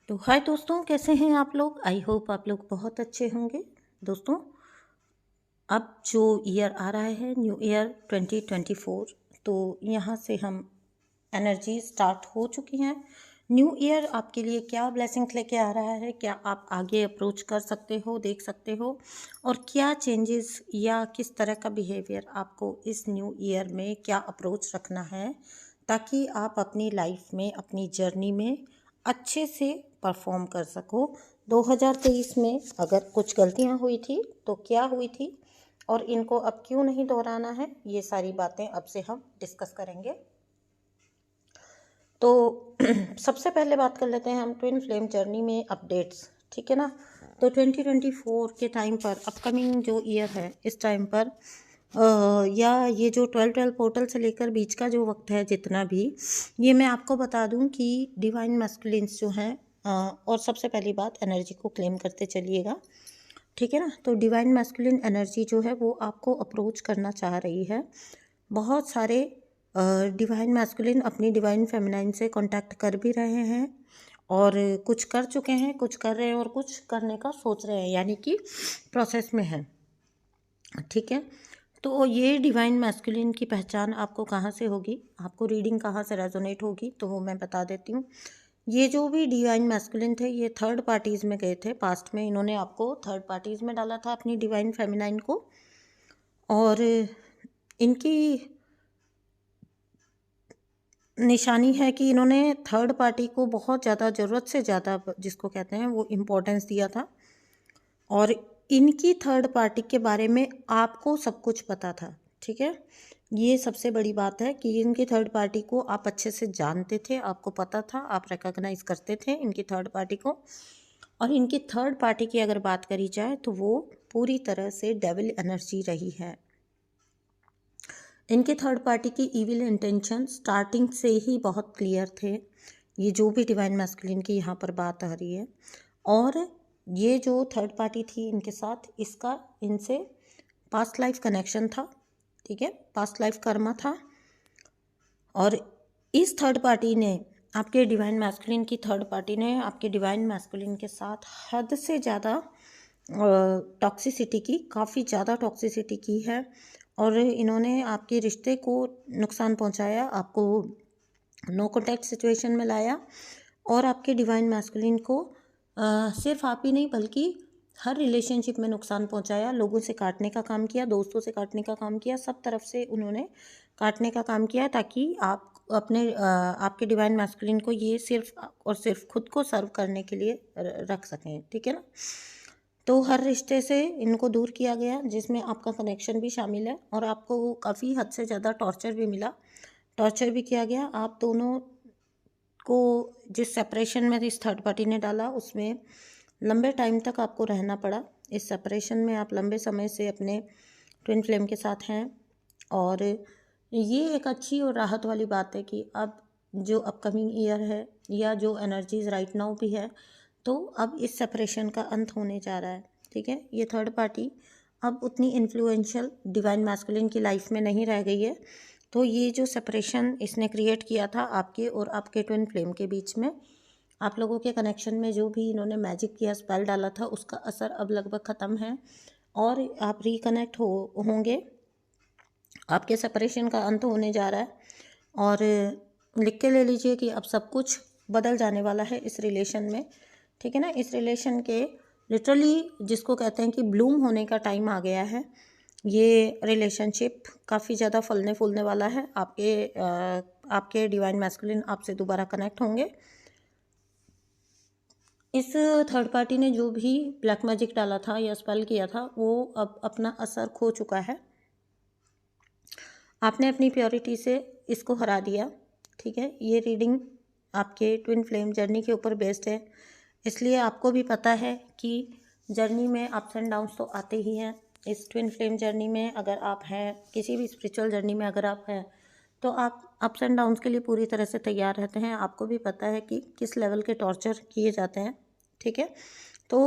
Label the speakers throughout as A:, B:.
A: तो हाय दोस्तों, कैसे हैं आप लोग। आई होप आप लोग बहुत अच्छे होंगे। दोस्तों, अब जो ईयर आ रहा है न्यू ईयर 2024, तो यहाँ से हम एनर्जी स्टार्ट हो चुकी हैं। न्यू ईयर आपके लिए क्या ब्लेसिंग लेके आ रहा है, क्या आप आगे अप्रोच कर सकते हो, देख सकते हो, और क्या चेंजेस या किस तरह का बिहेवियर आपको इस न्यू ईयर में क्या अप्रोच रखना है, ताकि आप अपनी लाइफ में, अपनी जर्नी में अच्छे से परफॉर्म कर सको। 2023 में अगर कुछ गलतियां हुई थी तो क्या हुई थी, और इनको अब क्यों नहीं दोहराना है, ये सारी बातें अब से हम डिस्कस करेंगे। तो सबसे पहले बात कर लेते हैं हम ट्विन फ्लेम जर्नी में अपडेट्स, ठीक है ना। तो 2024 के टाइम पर, अपकमिंग जो ईयर है इस टाइम पर, या ये जो 12 पोर्टल से लेकर बीच का जो वक्त है जितना भी, ये मैं आपको बता दूं कि डिवाइन मैस्कुलिन्स जो हैं, और सबसे पहली बात, एनर्जी को क्लेम करते चलिएगा, ठीक है ना। तो डिवाइन मैस्कुलिन एनर्जी जो है वो आपको अप्रोच करना चाह रही है। बहुत सारे डिवाइन मैस्कुलिन अपनी डिवाइन फेमिनाइन से कांटेक्ट कर भी रहे हैं, और कुछ कर चुके हैं, कुछ कर रहे हैं, और कुछ करने का सोच रहे हैं, यानी कि प्रोसेस में है, ठीक है। तो ये डिवाइन मैस्कुलिन की पहचान आपको कहाँ से होगी, आपको रीडिंग कहाँ से रेजोनेट होगी, तो वो मैं बता देती हूँ। ये जो भी डिवाइन मैस्कुलिन थे, ये थर्ड पार्टीज़ में गए थे। पास्ट में इन्होंने आपको थर्ड पार्टीज़ में डाला था, अपनी डिवाइन फेमिनाइन को, और इनकी निशानी है कि इन्होंने थर्ड पार्टी को बहुत ज़्यादा, ज़रूरत से ज़्यादा जिसको कहते हैं वो इम्पोर्टेंस दिया था, और इनकी थर्ड पार्टी के बारे में आपको सब कुछ पता था, ठीक है। ये सबसे बड़ी बात है कि इनकी थर्ड पार्टी को आप अच्छे से जानते थे, आपको पता था, आप रिकॉग्नाइज करते थे इनकी थर्ड पार्टी को। और इनकी थर्ड पार्टी की अगर बात करी जाए तो वो पूरी तरह से डेविल एनर्जी रही है। इनके थर्ड पार्टी की इविल इंटेंशन स्टार्टिंग से ही बहुत क्लियर थे। ये जो भी डिवाइन मैस्कुलिन की यहाँ पर बात आ रही है, और ये जो थर्ड पार्टी थी इनके साथ, इसका इनसे पास्ट लाइफ कनेक्शन था, ठीक है, पास्ट लाइफ कर्मा था। और इस थर्ड पार्टी ने, आपके डिवाइन मैस्कुलिन की थर्ड पार्टी ने आपके डिवाइन मैस्कुलिन के साथ हद से ज़्यादा टॉक्सिसिटी की, काफ़ी ज़्यादा टॉक्सिसिटी की है, और इन्होंने आपके रिश्ते को नुकसान पहुंचाया, आपको नो कॉन्टैक्ट सिचुएशन में लाया, और आपके डिवाइन मैस्कुलिन को सिर्फ आप ही नहीं बल्कि हर रिलेशनशिप में नुकसान पहुंचाया। लोगों से काटने का काम किया, दोस्तों से काटने का काम किया, सब तरफ से उन्होंने काटने का काम किया, ताकि आप अपने आपके डिवाइन मैस्कुलिन को ये सिर्फ और सिर्फ खुद को सर्व करने के लिए रख सकें, ठीक है ना। तो हर रिश्ते से इनको दूर किया गया, जिसमें आपका कनेक्शन भी शामिल है, और आपको काफ़ी हद से ज़्यादा टॉर्चर भी मिला, टॉर्चर भी किया गया। आप दोनों को जिस सेपरेशन में इस थर्ड पार्टी ने डाला, उसमें लंबे टाइम तक आपको रहना पड़ा। इस सेपरेशन में आप लंबे समय से अपने ट्विन फ्लेम के साथ हैं, और ये एक अच्छी और राहत वाली बात है कि अब जो अपकमिंग ईयर है, या जो एनर्जीज राइट नाउ भी है, तो अब इस सेपरेशन का अंत होने जा रहा है, ठीक है। ये थर्ड पार्टी अब उतनी इन्फ्लुएंशियल डिवाइन मैस्कुलिन की लाइफ में नहीं रह गई है। तो ये जो सेपरेशन इसने क्रिएट किया था आपके और आपके ट्विन फ्लेम के बीच में, आप लोगों के कनेक्शन में जो भी इन्होंने मैजिक किया, स्पेल डाला था, उसका असर अब लगभग ख़त्म है, और आप रिकनेक्ट होंगे। आपके सेपरेशन का अंत होने जा रहा है, और लिख के ले लीजिए कि अब सब कुछ बदल जाने वाला है इस रिलेशन में, ठीक है ना। इस रिलेशन के लिटरली जिसको कहते हैं कि ब्लूम होने का टाइम आ गया है। ये रिलेशनशिप काफ़ी ज़्यादा फलने फूलने वाला है। आपके डिवाइन मैस्कुलिन आपसे दोबारा कनेक्ट होंगे। इस थर्ड पार्टी ने जो भी ब्लैक मैजिक डाला था या स्पेल किया था, वो अब अपना असर खो चुका है। आपने अपनी प्योरिटी से इसको हरा दिया, ठीक है। ये रीडिंग आपके ट्विन फ्लेम जर्नी के ऊपर बेस्ड है, इसलिए आपको भी पता है कि जर्नी में अप्स एंड डाउन्स तो आते ही हैं। इस ट्विन फ्लेम जर्नी में अगर आप हैं, किसी भी स्पिरिचुअल जर्नी में अगर आप हैं, तो आप अप्स एंड डाउन्स के लिए पूरी तरह से तैयार रहते हैं। आपको भी पता है कि किस लेवल के टॉर्चर किए जाते हैं, ठीक है। तो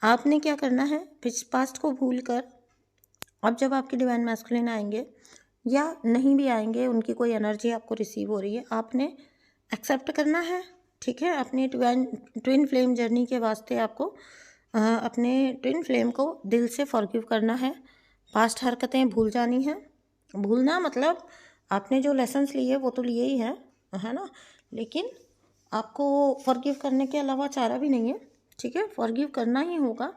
A: आपने क्या करना है, पास्ट को भूल कर, अब जब आपके डिवाइन मैस्कुलिन आएंगे या नहीं भी आएंगे, उनकी कोई एनर्जी आपको रिसीव हो रही है, आपने एक्सेप्ट करना है, ठीक है। अपनी ट्विन फ्लेम जर्नी के वास्ते आपको अपने ट्विन फ्लेम को दिल से फॉरगिव करना है। पास्ट हरकतें भूल जानी हैं। भूलना मतलब आपने जो लेसन्स लिए वो तो लिए ही हैं, है ना, लेकिन आपको फॉरगिव करने के अलावा चारा भी नहीं है। ठीक है, फॉरगिव करना ही होगा।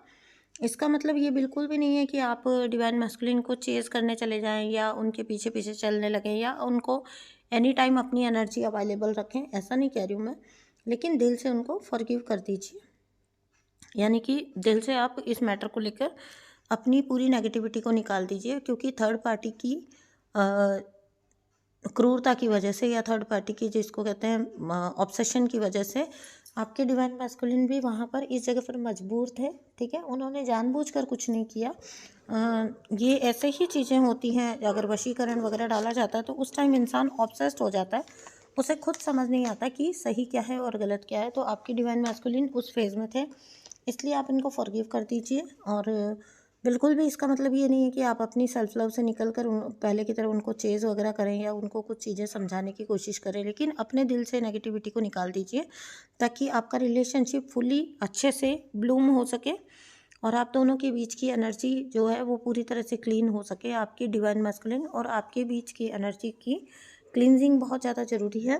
A: इसका मतलब ये बिल्कुल भी नहीं है कि आप डिवाइन मैस्कुलिन को चेज़ करने चले जाएं या उनके पीछे पीछे चलने लगें या उनको एनी टाइम अपनी एनर्जी अवेलेबल रखें, ऐसा नहीं कह रही हूँ मैं। लेकिन दिल से उनको फॉरगिव कर दीजिए, यानी कि दिल से आप इस मैटर को लेकर अपनी पूरी नेगेटिविटी को निकाल दीजिए, क्योंकि थर्ड पार्टी की क्रूरता की वजह से या थर्ड पार्टी की जिसको कहते हैं ऑब्सेशन की वजह से आपके डिवाइन मैस्कुलिन भी वहाँ पर इस जगह पर मजबूर थे। ठीक है, उन्होंने जानबूझकर कुछ नहीं किया। ये ऐसे ही चीज़ें होती हैं, अगर वशीकरण वगैरह डाला जाता है तो उस टाइम इंसान ऑब्सेस्ड हो जाता है, उसे खुद समझ नहीं आता कि सही क्या है और गलत क्या है। तो आपकी डिवाइन मैस्कुलिन उस फेज़ में थे, इसलिए आप इनको फॉरगिव कर दीजिए। और बिल्कुल भी इसका मतलब ये नहीं है कि आप अपनी सेल्फ लव से निकल कर पहले की तरह उनको चेज़ वगैरह करें या उनको कुछ चीज़ें समझाने की कोशिश करें, लेकिन अपने दिल से नेगेटिविटी को निकाल दीजिए ताकि आपका रिलेशनशिप फुली अच्छे से ब्लूम हो सके और आप दोनों के बीच की एनर्जी जो है वो पूरी तरह से क्लीन हो सके। आपकी डिवाइन मैस्कुलिन और आपके बीच की एनर्जी की क्लींजिंग बहुत ज़्यादा ज़रूरी है,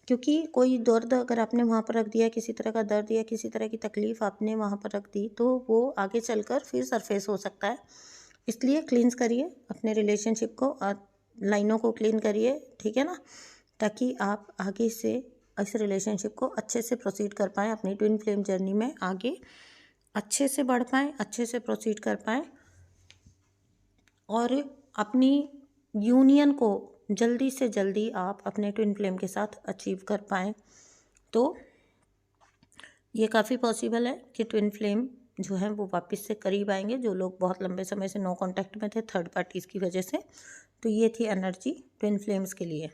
A: क्योंकि कोई दर्द अगर आपने वहाँ पर रख दिया, किसी तरह का दर्द या किसी तरह की तकलीफ़ आपने वहाँ पर रख दी, तो वो आगे चलकर फिर सरफेस हो सकता है। इसलिए क्लींस करिए अपने रिलेशनशिप को, लाइनों को क्लीन करिए, ठीक है ना, ताकि आप आगे से इस रिलेशनशिप को अच्छे से प्रोसीड कर पाएँ, अपनी ट्विन फ्लेम जर्नी में आगे अच्छे से बढ़ पाएँ, अच्छे से प्रोसीड कर पाएँ और अपनी यूनियन को जल्दी से जल्दी आप अपने ट्विन फ्लेम के साथ अचीव कर पाएँ। तो ये काफ़ी पॉसिबल है कि ट्विन फ्लेम जो है वो वापस से करीब आएंगे, जो लोग बहुत लंबे समय से नो कांटेक्ट में थे थर्ड पार्टीज़ की वजह से। तो ये थी एनर्जी ट्विन फ्लेम्स के लिए।